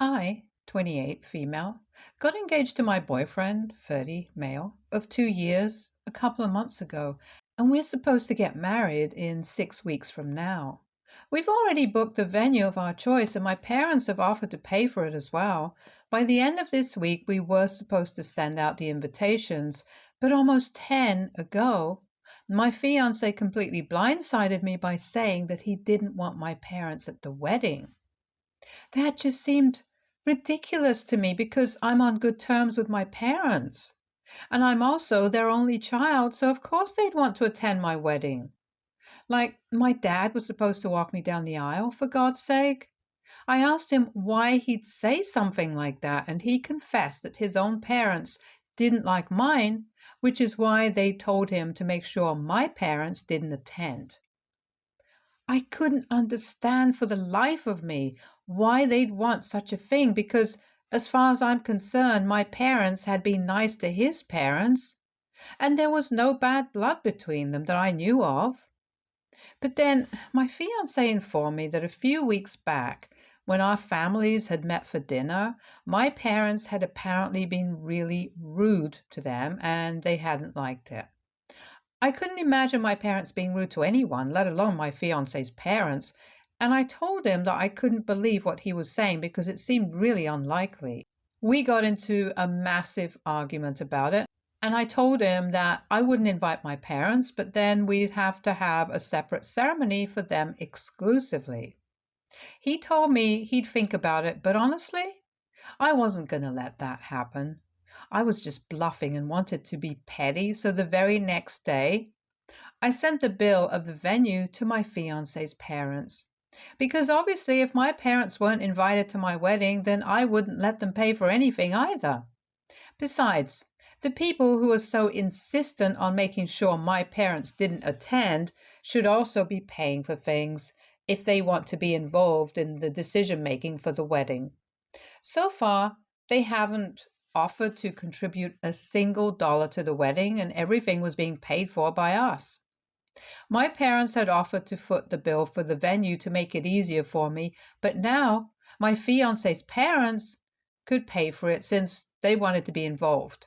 I, 28, female, got engaged to my boyfriend, 30, male, of 2 years a couple of months ago, and we're supposed to get married in 6 weeks from now. We've already booked the venue of our choice, and my parents have offered to pay for it as well. By the end of this week, we were supposed to send out the invitations, but almost 10 ago, my fiance completely blindsided me by saying that he didn't want my parents at the wedding. That just seemed ridiculous to me because I'm on good terms with my parents. And I'm also their only child, so of course they'd want to attend my wedding. Like, my dad was supposed to walk me down the aisle, for God's sake. I asked him why he'd say something like that, and he confessed that his own parents didn't like mine, which is why they told him to make sure my parents didn't attend. I couldn't understand for the life of me why they'd want such a thing because, as far as I'm concerned, my parents had been nice to his parents, and there was no bad blood between them that I knew of. But then my fiancé informed me that a few weeks back, when our families had met for dinner, my parents had apparently been really rude to them and they hadn't liked it. I couldn't imagine my parents being rude to anyone, let alone my fiance's parents, and I told him that I couldn't believe what he was saying because it seemed really unlikely. We got into a massive argument about it, and I told him that I wouldn't invite my parents, but then we'd have to have a separate ceremony for them exclusively. He told me he'd think about it, but honestly, I wasn't going to let that happen. I was just bluffing and wanted to be petty, so the very next day, I sent the bill of the venue to my fiance's parents. Because obviously, if my parents weren't invited to my wedding, then I wouldn't let them pay for anything either. Besides, the people who are so insistent on making sure my parents didn't attend should also be paying for things if they want to be involved in the decision making for the wedding. So far, they haven't offered to contribute a single dollar to the wedding, and everything was being paid for by us. My parents had offered to foot the bill for the venue to make it easier for me, but now my fiance's parents could pay for it since they wanted to be involved.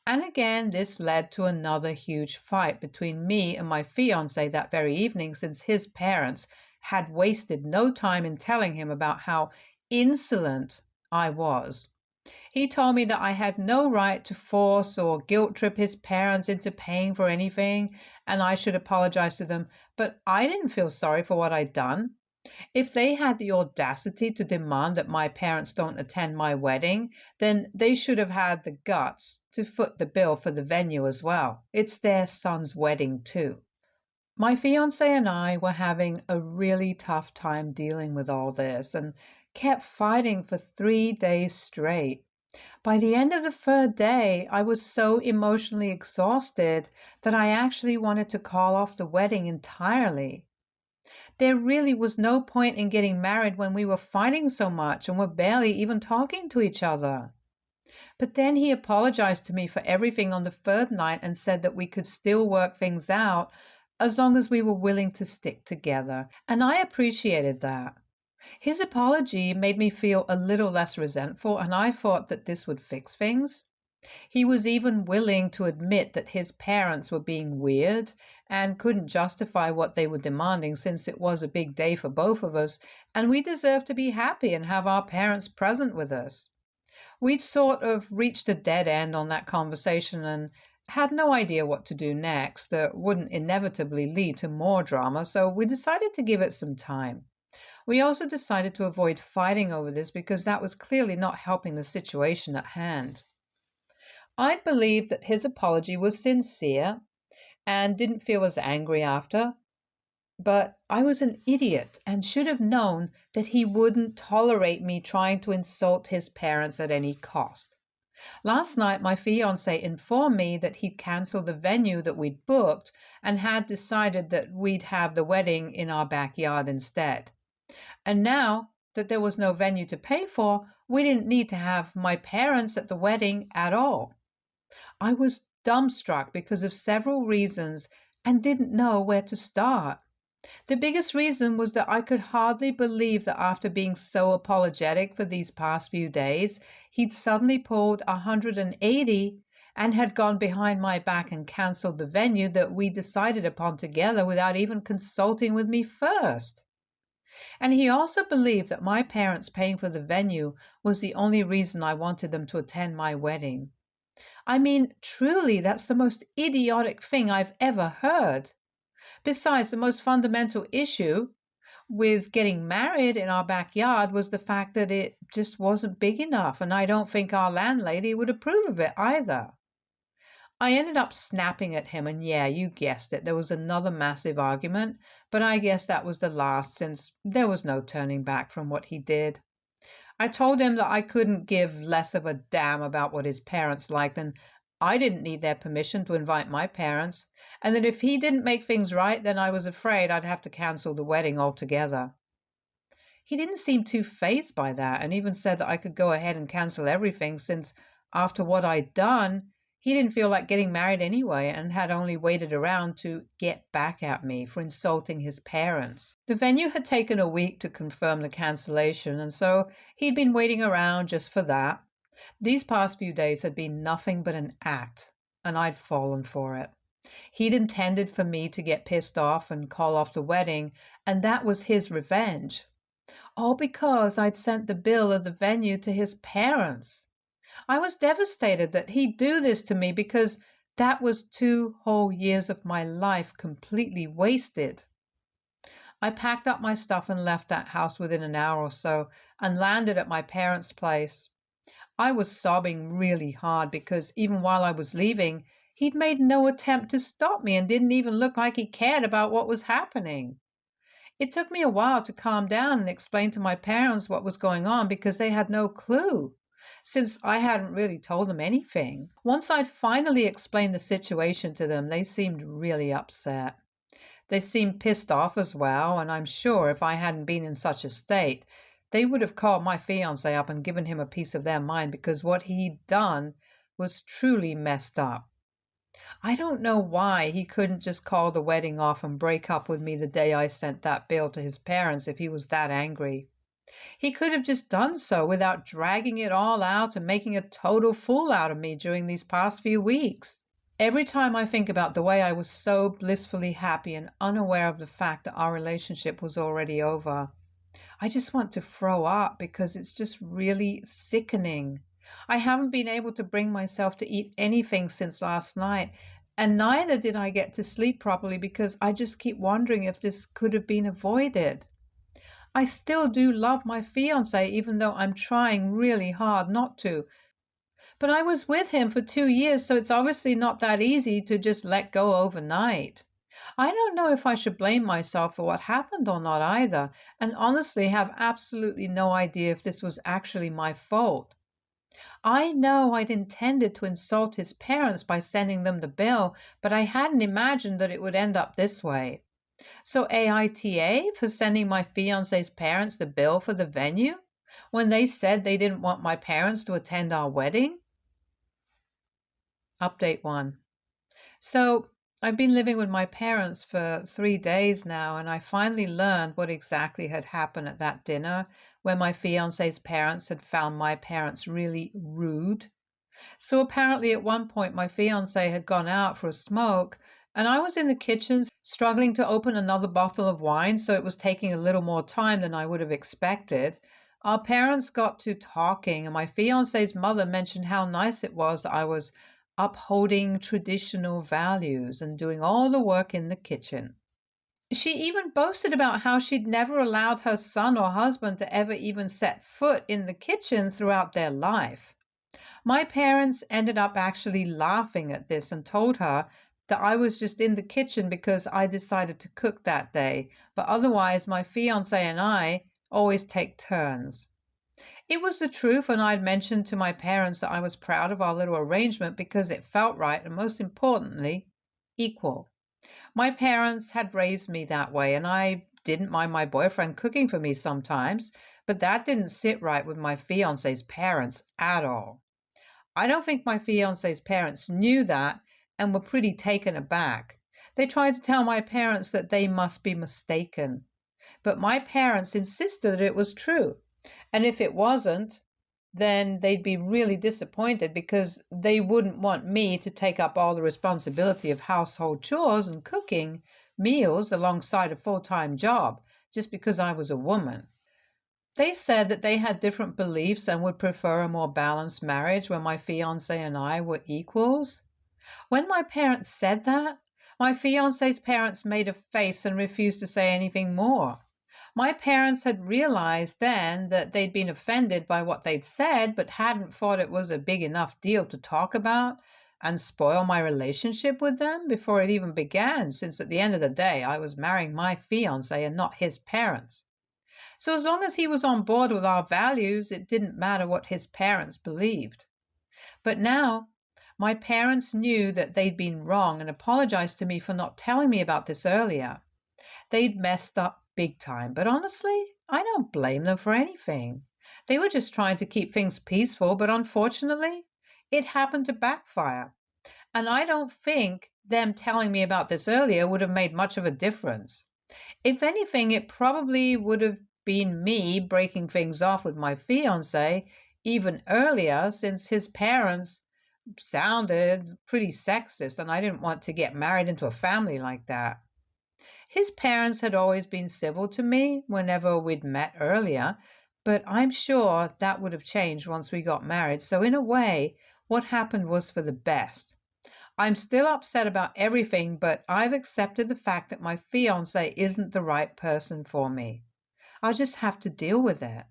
And again, this led to another huge fight between me and my fiance that very evening, since his parents had wasted no time in telling him about how insolent I was. He told me that I had no right to force or guilt trip his parents into paying for anything, and I should apologize to them, but I didn't feel sorry for what I'd done. If they had the audacity to demand that my parents don't attend my wedding, then they should have had the guts to foot the bill for the venue as well. It's their son's wedding too. My fiance and I were having a really tough time dealing with all this and kept fighting for 3 days straight. By the end of the third day, I was so emotionally exhausted that I actually wanted to call off the wedding entirely. There really was no point in getting married when we were fighting so much and were barely even talking to each other. But then he apologized to me for everything on the third night and said that we could still work things out as long as we were willing to stick together, and I appreciated that. His apology made me feel a little less resentful, and I thought that this would fix things. He was even willing to admit that his parents were being weird and couldn't justify what they were demanding since it was a big day for both of us, and we deserved to be happy and have our parents present with us. We'd sort of reached a dead end on that conversation and had no idea what to do next that wouldn't inevitably lead to more drama, so we decided to give it some time. We also decided to avoid fighting over this because that was clearly not helping the situation at hand. I believe that his apology was sincere and didn't feel as angry after, but I was an idiot and should have known that he wouldn't tolerate me trying to insult his parents at any cost. Last night, my fiance informed me that he'd canceled the venue that we'd booked and had decided that we'd have the wedding in our backyard instead. And now that there was no venue to pay for, we didn't need to have my parents at the wedding at all. I was dumbstruck because of several reasons and didn't know where to start. The biggest reason was that I could hardly believe that after being so apologetic for these past few days, he'd suddenly pulled 180 and had gone behind my back and cancelled the venue that we decided upon together without even consulting with me first. And he also believed that my parents paying for the venue was the only reason I wanted them to attend my wedding. I mean, truly, that's the most idiotic thing I've ever heard. Besides, the most fundamental issue with getting married in our backyard was the fact that it just wasn't big enough, and I don't think our landlady would approve of it either. I ended up snapping at him, and yeah, you guessed it, there was another massive argument, but I guess that was the last since there was no turning back from what he did. I told him that I couldn't give less of a damn about what his parents liked, and I didn't need their permission to invite my parents, and that if he didn't make things right, then I was afraid I'd have to cancel the wedding altogether. He didn't seem too fazed by that, and even said that I could go ahead and cancel everything since, after what I'd done, he didn't feel like getting married anyway and had only waited around to get back at me for insulting his parents. The venue had taken a week to confirm the cancellation, and so he'd been waiting around just for that. These past few days had been nothing but an act, and I'd fallen for it. He'd intended for me to get pissed off and call off the wedding, and that was his revenge. All because I'd sent the bill of the venue to his parents. I was devastated that he'd do this to me because that was 2 whole years of my life completely wasted. I packed up my stuff and left that house within an hour or so and landed at my parents' place. I was sobbing really hard because even while I was leaving, he'd made no attempt to stop me and didn't even look like he cared about what was happening. It took me a while to calm down and explain to my parents what was going on because they had no clue, since I hadn't really told them anything. Once I'd finally explained the situation to them, they seemed really upset. They seemed pissed off as well, and I'm sure if I hadn't been in such a state, they would have called my fiancé up and given him a piece of their mind because what he'd done was truly messed up. I don't know why he couldn't just call the wedding off and break up with me the day I sent that bill to his parents if he was that angry. He could have just done so without dragging it all out and making a total fool out of me during these past few weeks. Every time I think about the way I was so blissfully happy and unaware of the fact that our relationship was already over, I just want to throw up because it's just really sickening. I haven't been able to bring myself to eat anything since last night, and neither did I get to sleep properly because I just keep wondering if this could have been avoided. I still do love my fiancé, even though I'm trying really hard not to. But I was with him for 2 years, so it's obviously not that easy to just let go overnight. I don't know if I should blame myself for what happened or not either, and honestly have absolutely no idea if this was actually my fault. I know I'd intended to insult his parents by sending them the bill, but I hadn't imagined that it would end up this way. So AITA for sending my fiance's parents the bill for the venue when they said they didn't want my parents to attend our wedding? Update 1. So I've been living with my parents for 3 days now, and I finally learned what exactly had happened at that dinner where my fiance's parents had found my parents really rude. So apparently at one point my fiance had gone out for a smoke, and I was in the kitchen struggling to open another bottle of wine, so it was taking a little more time than I would have expected. Our parents got to talking, and my fiance's mother mentioned how nice it was that I was upholding traditional values and doing all the work in the kitchen. She even boasted about how she'd never allowed her son or husband to ever even set foot in the kitchen throughout their life. My parents ended up actually laughing at this and told her that I was just in the kitchen because I decided to cook that day, but otherwise my fiance and I always take turns. It was the truth, and I'd mentioned to my parents that I was proud of our little arrangement because it felt right and, most importantly, equal. My parents had raised me that way, and I didn't mind my boyfriend cooking for me sometimes, but that didn't sit right with my fiance's parents at all. I don't think my fiance's parents knew that and were pretty taken aback. They tried to tell my parents that they must be mistaken, but my parents insisted that it was true. And if it wasn't, then they'd be really disappointed because they wouldn't want me to take up all the responsibility of household chores and cooking meals alongside a full-time job just because I was a woman. They said that they had different beliefs and would prefer a more balanced marriage where my fiance and I were equals. When my parents said that, my fiance's parents made a face and refused to say anything more. My parents had realized then that they'd been offended by what they'd said, but hadn't thought it was a big enough deal to talk about and spoil my relationship with them before it even began, since at the end of the day, I was marrying my fiance and not his parents. So as long as he was on board with our values, it didn't matter what his parents believed. But now, my parents knew that they'd been wrong and apologized to me for not telling me about this earlier. They'd messed up big time, but honestly, I don't blame them for anything. They were just trying to keep things peaceful, but unfortunately, it happened to backfire. And I don't think them telling me about this earlier would have made much of a difference. If anything, it probably would have been me breaking things off with my fiance even earlier, since his parents sounded pretty sexist and I didn't want to get married into a family like that. His parents had always been civil to me whenever we'd met earlier, but I'm sure that would have changed once we got married. So in a way, what happened was for the best. I'm still upset about everything, but I've accepted the fact that my fiance isn't the right person for me. I'll just have to deal with it.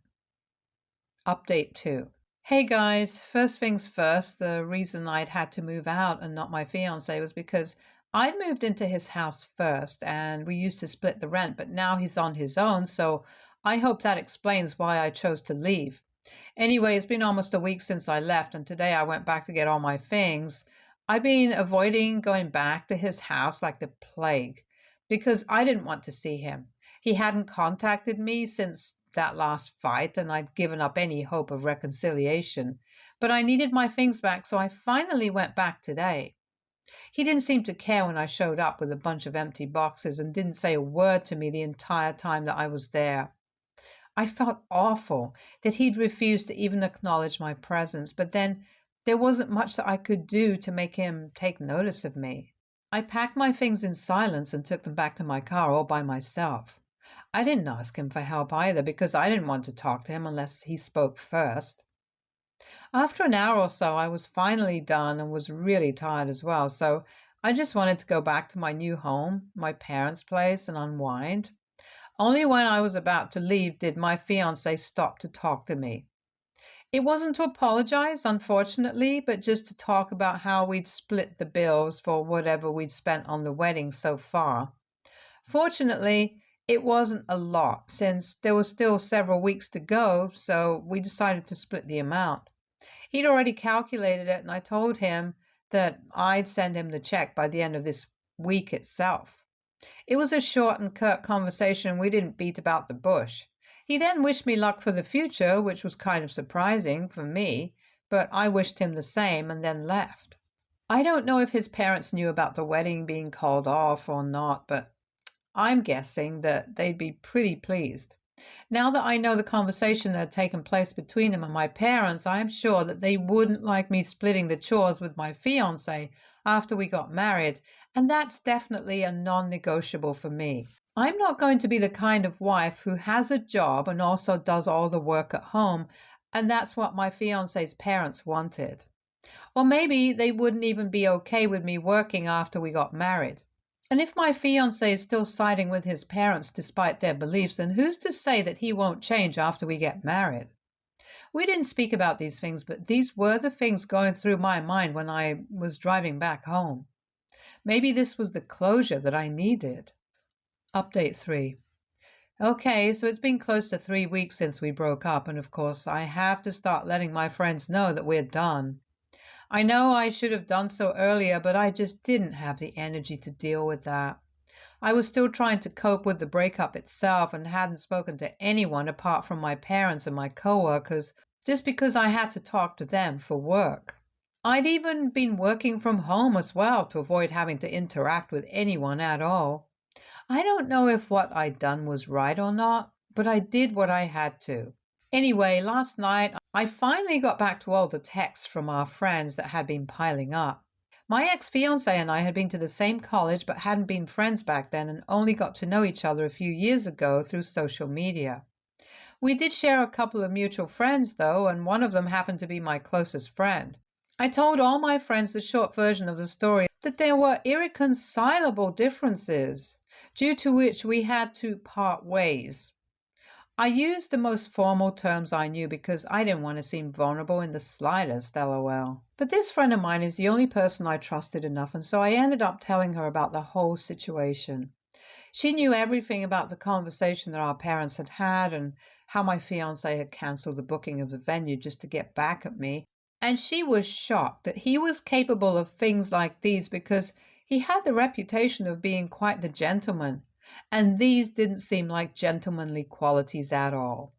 Update 2. Hey guys, first things first, the reason I'd had to move out and not my fiance was because I'd moved into his house first and we used to split the rent, but now he's on his own, so I hope that explains why I chose to leave. Anyway, it's been almost a week since I left, and today I went back to get all my things. I've been avoiding going back to his house like the plague because I didn't want to see him. He hadn't contacted me since that last fight, and I'd given up any hope of reconciliation. But I needed my things back, so I finally went back today. He didn't seem to care when I showed up with a bunch of empty boxes and didn't say a word to me the entire time that I was there. I felt awful that he'd refused to even acknowledge my presence, but then there wasn't much that I could do to make him take notice of me. I packed my things in silence and took them back to my car all by myself. I didn't ask him for help either because I didn't want to talk to him unless he spoke first. After an hour or so, I was finally done and was really tired as well, so I just wanted to go back to my new home, my parents' place, and unwind. Only when I was about to leave did my fiancé stop to talk to me. It wasn't to apologize, unfortunately, but just to talk about how we'd split the bills for whatever we'd spent on the wedding so far. Fortunately, it wasn't a lot, since there were still several weeks to go, so we decided to split the amount. He'd already calculated it, and I told him that I'd send him the check by the end of this week itself. It was a short and curt conversation, and we didn't beat about the bush. He then wished me luck for the future, which was kind of surprising for me, but I wished him the same and then left. I don't know if his parents knew about the wedding being called off or not, but I'm guessing that they'd be pretty pleased. Now that I know the conversation that had taken place between him and my parents, I am sure that they wouldn't like me splitting the chores with my fiancé after we got married, and that's definitely a non-negotiable for me. I'm not going to be the kind of wife who has a job and also does all the work at home, and that's what my fiancé's parents wanted. Or maybe they wouldn't even be okay with me working after we got married. And if my fiancé is still siding with his parents despite their beliefs, then who's to say that he won't change after we get married? We didn't speak about these things, but these were the things going through my mind when I was driving back home. Maybe this was the closure that I needed. Update 3. Okay, so it's been close to 3 weeks since we broke up, and of course I have to start letting my friends know that we're done. I know I should have done so earlier, but I just didn't have the energy to deal with that. I was still trying to cope with the breakup itself and hadn't spoken to anyone apart from my parents and my coworkers, just because I had to talk to them for work. I'd even been working from home as well to avoid having to interact with anyone at all. I don't know if what I'd done was right or not, but I did what I had to. Anyway, last night I finally got back to all the texts from our friends that had been piling up. My ex-fiancé and I had been to the same college but hadn't been friends back then and only got to know each other a few years ago through social media. We did share a couple of mutual friends though, and one of them happened to be my closest friend. I told all my friends the short version of the story that there were irreconcilable differences, due to which we had to part ways. I used the most formal terms I knew because I didn't want to seem vulnerable in the slightest, lol. But this friend of mine is the only person I trusted enough, and so I ended up telling her about the whole situation. She knew everything about the conversation that our parents had had and how my fiancé had cancelled the booking of the venue just to get back at me. And she was shocked that he was capable of things like these because he had the reputation of being quite the gentleman, and these didn't seem like gentlemanly qualities at all.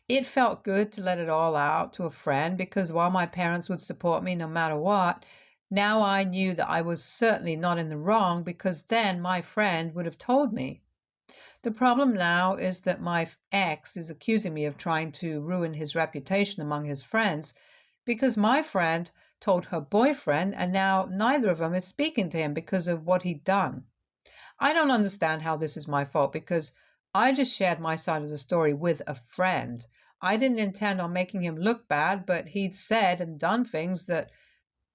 It felt good to let it all out to a friend because while my parents would support me no matter what, now I knew that I was certainly not in the wrong because then my friend would have told me. The problem now is that my ex is accusing me of trying to ruin his reputation among his friends because my friend told her boyfriend, and now neither of them is speaking to him because of what he'd done. I don't understand how this is my fault because I just shared my side of the story with a friend. I didn't intend on making him look bad, but he'd said and done things that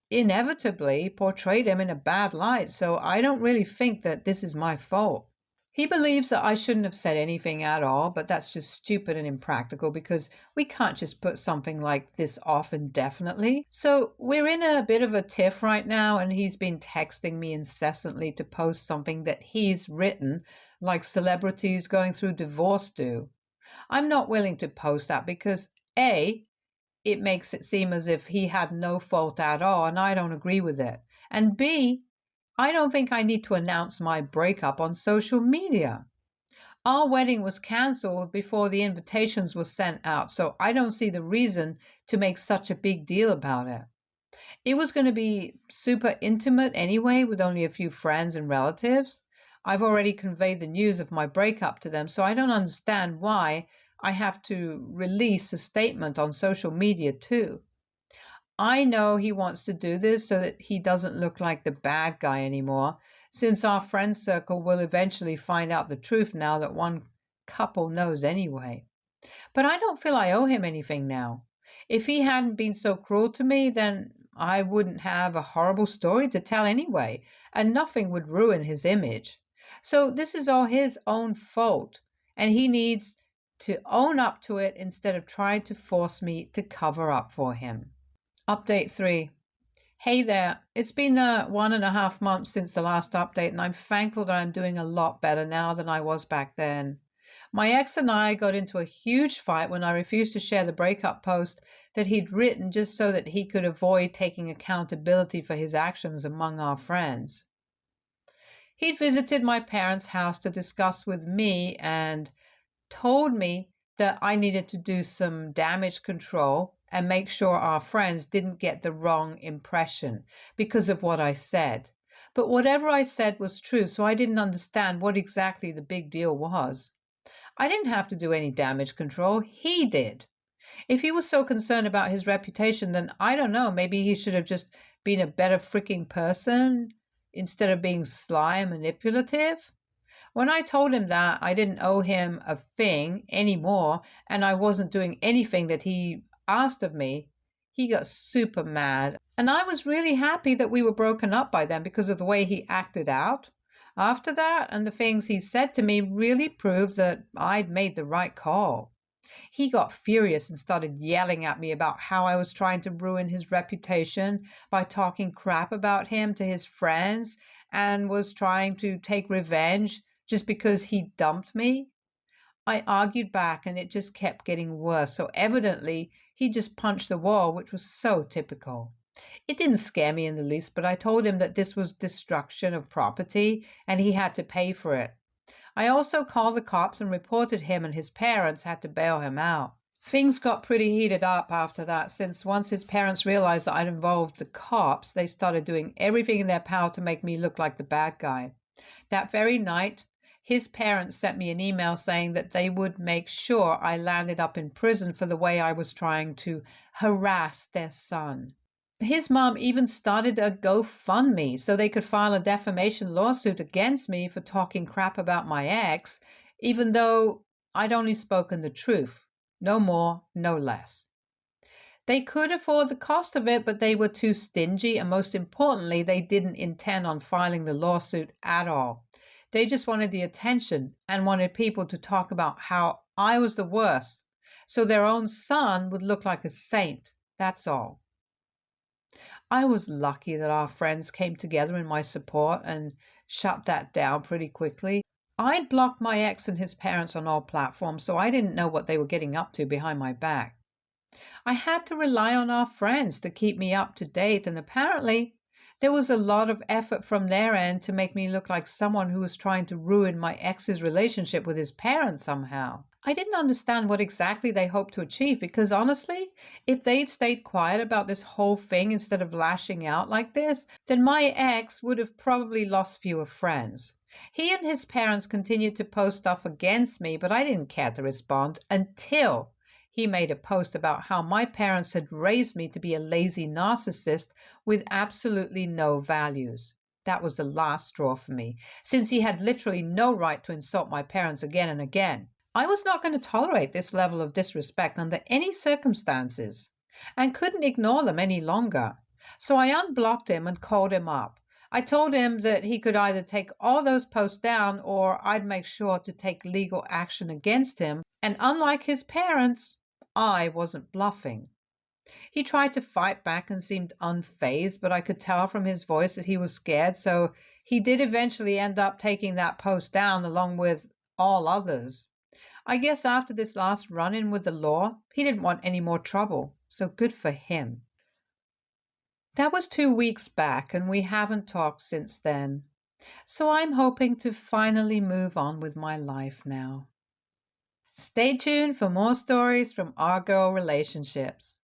inevitably portrayed him in a bad light, so I don't really think that this is my fault. He believes that I shouldn't have said anything at all, but that's just stupid and impractical because we can't just put something like this off indefinitely. So we're in a bit of a tiff right now, and he's been texting me incessantly to post something that he's written, like celebrities going through divorce do. I'm not willing to post that because A, it makes it seem as if he had no fault at all, and I don't agree with it. And B, I don't think I need to announce my breakup on social media. Our wedding was cancelled before the invitations were sent out, so I don't see the reason to make such a big deal about it. It was going to be super intimate anyway, with only a few friends and relatives. I've already conveyed the news of my breakup to them, so I don't understand why I have to release a statement on social media too. I know he wants to do this so that he doesn't look like the bad guy anymore, since our friend circle will eventually find out the truth now that one couple knows anyway. But I don't feel I owe him anything now. If he hadn't been so cruel to me, then I wouldn't have a horrible story to tell anyway, and nothing would ruin his image. So this is all his own fault, and he needs to own up to it instead of trying to force me to cover up for him. Update 3. Hey there. It's been 1.5 months since the last update, and I'm thankful that I'm doing a lot better now than I was back then. My ex and I got into a huge fight when I refused to share the breakup post that he'd written just so that he could avoid taking accountability for his actions among our friends. He'd visited my parents' house to discuss with me and told me that I needed to do some damage control and make sure our friends didn't get the wrong impression because of what I said. But whatever I said was true, so I didn't understand what exactly the big deal was. I didn't have to do any damage control. He did. If he was so concerned about his reputation, then I don't know, maybe he should have just been a better freaking person instead of being sly and manipulative. When I told him that I didn't owe him a thing anymore and I wasn't doing anything that he asked of me, he got super mad. And I was really happy that we were broken up by then because of the way he acted out. After that, and the things he said to me really proved that I'd made the right call. He got furious and started yelling at me about how I was trying to ruin his reputation by talking crap about him to his friends and was trying to take revenge just because he dumped me. I argued back and it just kept getting worse, so evidently he just punched the wall, which was so typical. It didn't scare me in the least, but I told him that this was destruction of property and he had to pay for it. I also called the cops and reported him, and his parents had to bail him out. Things got pretty heated up after that, since once his parents realized that I'd involved the cops, they started doing everything in their power to make me look like the bad guy. That very night, his parents sent me an email saying that they would make sure I landed up in prison for the way I was trying to harass their son. His mom even started a GoFundMe so they could file a defamation lawsuit against me for talking crap about my ex, even though I'd only spoken the truth. No more, no less. They could afford the cost of it, but they were too stingy, and most importantly, they didn't intend on filing the lawsuit at all. They just wanted the attention and wanted people to talk about how I was the worst, so their own son would look like a saint. That's all. I was lucky that our friends came together in my support and shut that down pretty quickly. I'd blocked my ex and his parents on all platforms, so I didn't know what they were getting up to behind my back. I had to rely on our friends to keep me up to date, and apparently there was a lot of effort from their end to make me look like someone who was trying to ruin my ex's relationship with his parents somehow. I didn't understand what exactly they hoped to achieve because honestly, if they'd stayed quiet about this whole thing instead of lashing out like this, then my ex would have probably lost fewer friends. He and his parents continued to post stuff against me, but I didn't care to respond until he made a post about how my parents had raised me to be a lazy narcissist with absolutely no values. That was the last straw for me, since he had literally no right to insult my parents again and again. I was not going to tolerate this level of disrespect under any circumstances, and couldn't ignore them any longer. So I unblocked him and called him up. I told him that he could either take all those posts down or I'd make sure to take legal action against him. And unlike his parents, I wasn't bluffing. He tried to fight back and seemed unfazed, but I could tell from his voice that he was scared, so he did eventually end up taking that post down along with all others. I guess after this last run-in with the law, he didn't want any more trouble, so good for him. That was 2 weeks back, and we haven't talked since then. So I'm hoping to finally move on with my life now. Stay tuned for more stories from our girl relationships.